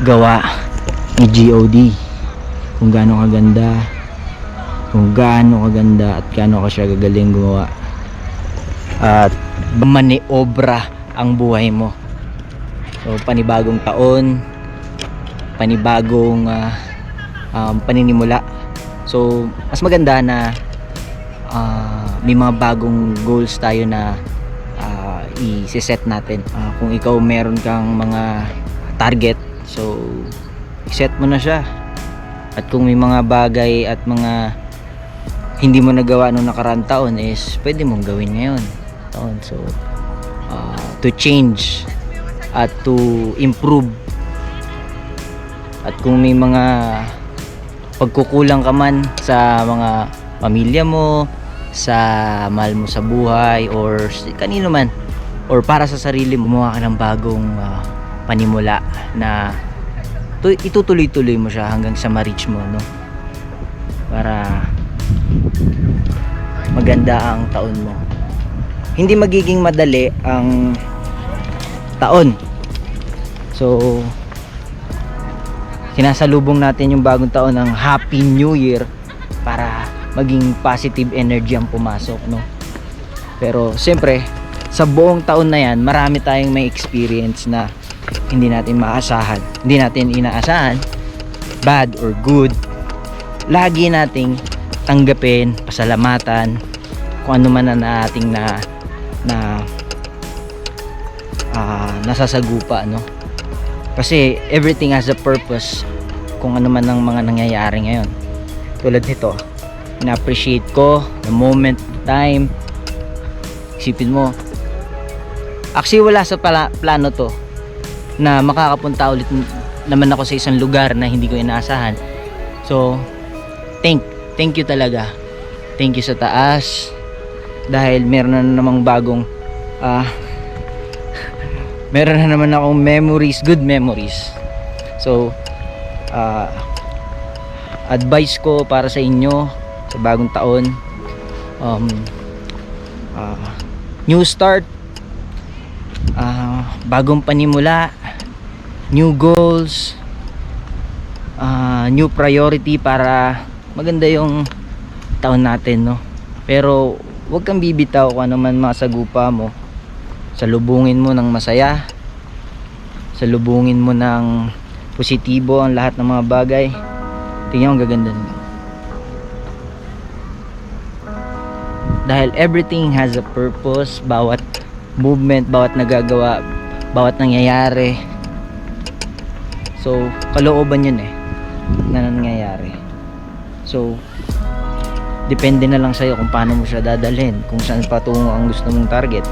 gawa ni GOD, kung gaano kaganda, at gaano ka siya gagaling gumawa at maniobra ang buhay mo. So panibagong taon, panibagong paninimula. So mas maganda na may mga bagong goals tayo na i-set natin. Kung ikaw meron kang mga target, so i-set mo na siya. At kung may mga bagay at mga hindi mo nagawa nung nakaraang taon, is pwede mong gawin ngayon taon. So to change at to improve. At kung may mga pagkukulang ka man sa mga pamilya mo, sa mahal mo sa buhay, or kanino man, or para sa sarili mo, gumawa ka ng bagong panimula na itutuloy-tuloy mo siya hanggang sa ma-reach mo, no? Para maganda ang taon mo. Hindi magiging madali ang taon. So sinasalubong natin yung bagong taon ng Happy New Year para maging positive energy ang pumasok, no? Pero siyempre sa buong taon na yan, marami tayong may experience na hindi natin maasahan, hindi natin inaasahan, bad or good. Lagi nating tanggapin, pasalamatan kung ano man na ating nasasagupa, no? Kasi everything has a purpose. Kung ano man ang mga nangyayari ngayon, tulad nito, na-appreciate ko the moment, the time. Isipin mo, actually wala sa plano to na makakapunta ulit naman ako sa isang lugar na hindi ko inaasahan. So thank you talaga, thank you sa taas, dahil meron na namang bagong meron na naman akong memories, good memories. So advice ko para sa inyo sa bagong taon, new start, bagong panimula, new goals, new priority para maganda yung taon natin, no? Pero huwag kang bibitaw kung ano man masagupa mo. Salubungin mo ng masaya, salubungin mo ng positibo ang lahat ng mga bagay. Tingnan mo, ang gaganda nila. Dahil everything has a purpose. Bawat movement, bawat nagagawa, bawat nangyayari, so kalooban yun na nangyayari. So depende na lang sa'yo kung paano mo siya dadalhin, kung saan patungo ang gusto mong target.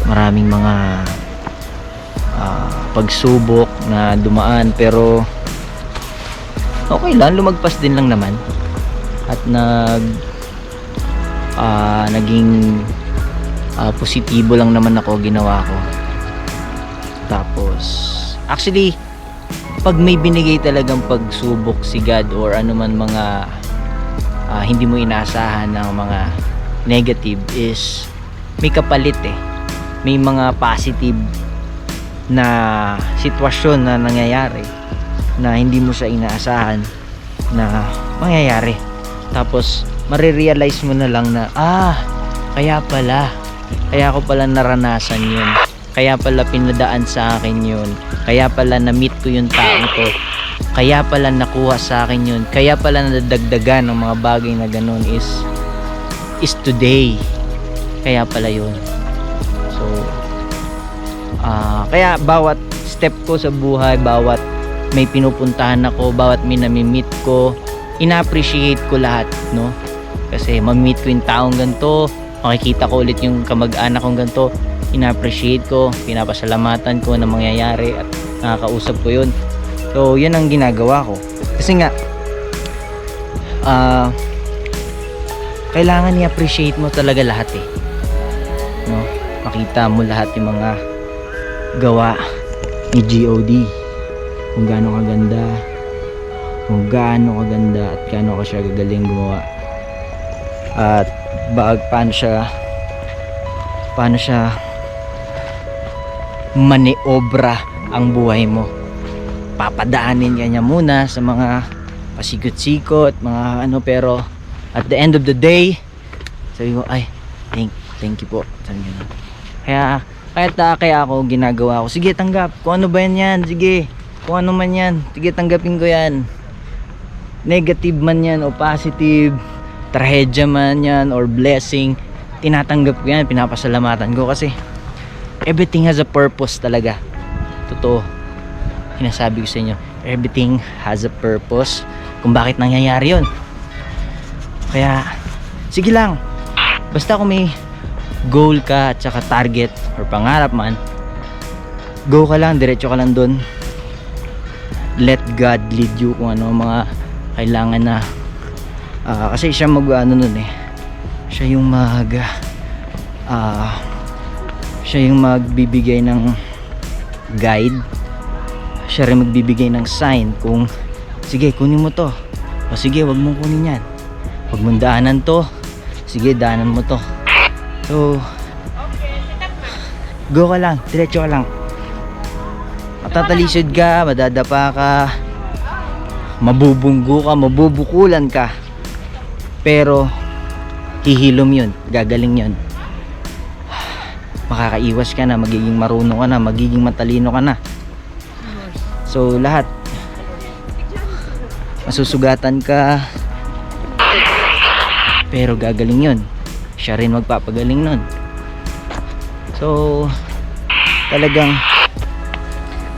Maraming mga pagsubok na dumaan, pero okay lang, lumagpas din lang naman. At naging positibo lang naman ako ginawa ko. Tapos actually, pag may binigay talagang pagsubok si God or anuman mga hindi mo inaasahan ng mga negative, is may kapalit may mga positive na sitwasyon na nangyayari na hindi mo siya inaasahan na mangyayari. Tapos marirealize mo na lang na kaya ko pala naranasan yun, kaya pala pinadaan sa akin yun, kaya pala na-meet ko yung taong to, kaya pala nakuha sa akin yun, kaya pala nadagdagan ng mga bagay na ganun is today. Kaya pala yun. So kaya bawat step ko sa buhay, bawat may pinupuntahan ako, bawat may nami-meet ko, ina-appreciate ko lahat, no? Kasi ma-meet ko yung taong ganito, makikita ko ulit yung kamag-anak kong ganito, ina-appreciate ko, pinapasalamatan ko na mangyayari at nakakausap ko yun. So yun ang ginagawa ko. Kasi nga kailangan i-appreciate mo talaga lahat, no? Makita mo lahat yung mga gawa ni GOD, kung gaano kaganda, at gaano ka siya gagaling gumawa at paano siya maniobra ang buhay mo. Papadaanin niya muna sa mga pasikot-sikot, mga ano, pero at the end of the day, sabi ko, ay, thank you po. Sabi ko, kaya ako ginagawa ko, sige tanggap, kung ano ba yan, sige, kung ano man yan, sige tanggapin ko yan. Negative man yan o positive, trahedya man yan or blessing, tinatanggap ko yan, pinapasalamatan ko kasi everything has a purpose talaga. Totoo, sinasabi ko sa inyo, everything has a purpose kung bakit nangyayari yun. Kaya sige lang, basta kung may goal ka at saka target or pangarap man, go ka lang, diretso ka lang dun. Let God lead you kung ano mga kailangan na kasi siya siya yung magbibigay ng guide, siya rin magbibigay ng sign kung sige kunin mo to, o sige wag mong kunin yan, wag mong daanan to, sige daanan mo to. So go ka lang, diretso ka lang. Matatalisod ka, madadapa ka, mabubunggo ka, mabubukulan ka, pero hihilom yun, gagaling yun. Makakaiwas ka na, magiging marunong ka na, magiging matalino ka na. So lahat, masusugatan ka, pero gagaling yun. Siya rin magpapagaling nun. So talagang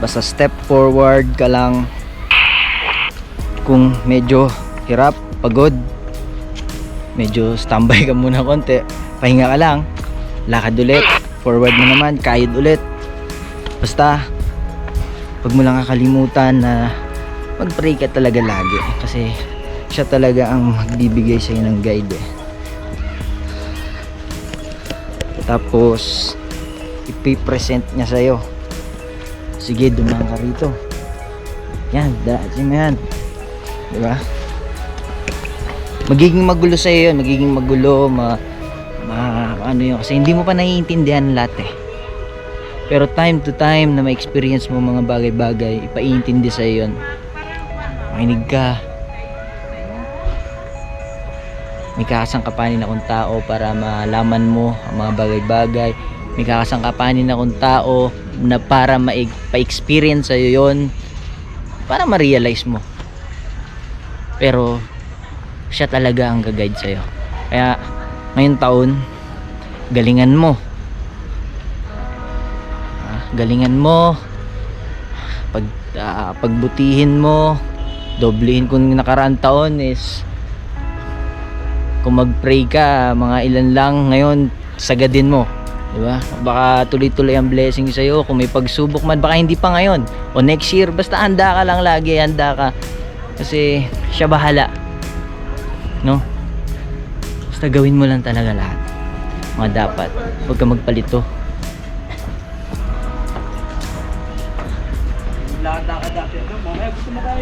basta step forward ka lang. Kung medyo hirap, pagod, medyo standby ka muna konti, pahinga ka lang, lakad ulit, forward mo naman, kayod ulit. Basta wag mo lang kakalimutan na mag-pray ka talaga lagi, kasi siya talaga ang magbibigay sa'yo ng guide eh. Tapos ipipresent niya sa'yo, sige dumaan ka rito, yan, daasin mo yan, diba? Magiging magulo sa'yo yun, magiging magulo, ano yun, kasi hindi mo pa naiintindihan lahat eh. Pero time to time na ma-experience mo mga bagay-bagay, ipaintindi sa'yo yun. Makinig ka, may kakasangkapanin akong tao para malaman mo ang mga bagay-bagay. May kakasangkapanin akong tao na para pa-experience sa'yo yun, para ma-realize mo. Pero siya talaga ang gag-guide sa'yo. Kaya ngayong taon, galingan mo, pagbutihin mo, doblehin. Kung nakaraan taon is kung mag-pray ka mga ilan lang, ngayon sagadin mo, diba? Baka tuloy-tuloy ang blessing sa'yo. Kung may pagsubok man, baka hindi pa ngayon o next year, basta handa ka lang lagi, handa ka, kasi siya bahala, no? Basta gawin mo lang talaga lahat mga dapat, huwag ka magpalito. Lahat na kadapit, mamaya gusto mo tayo.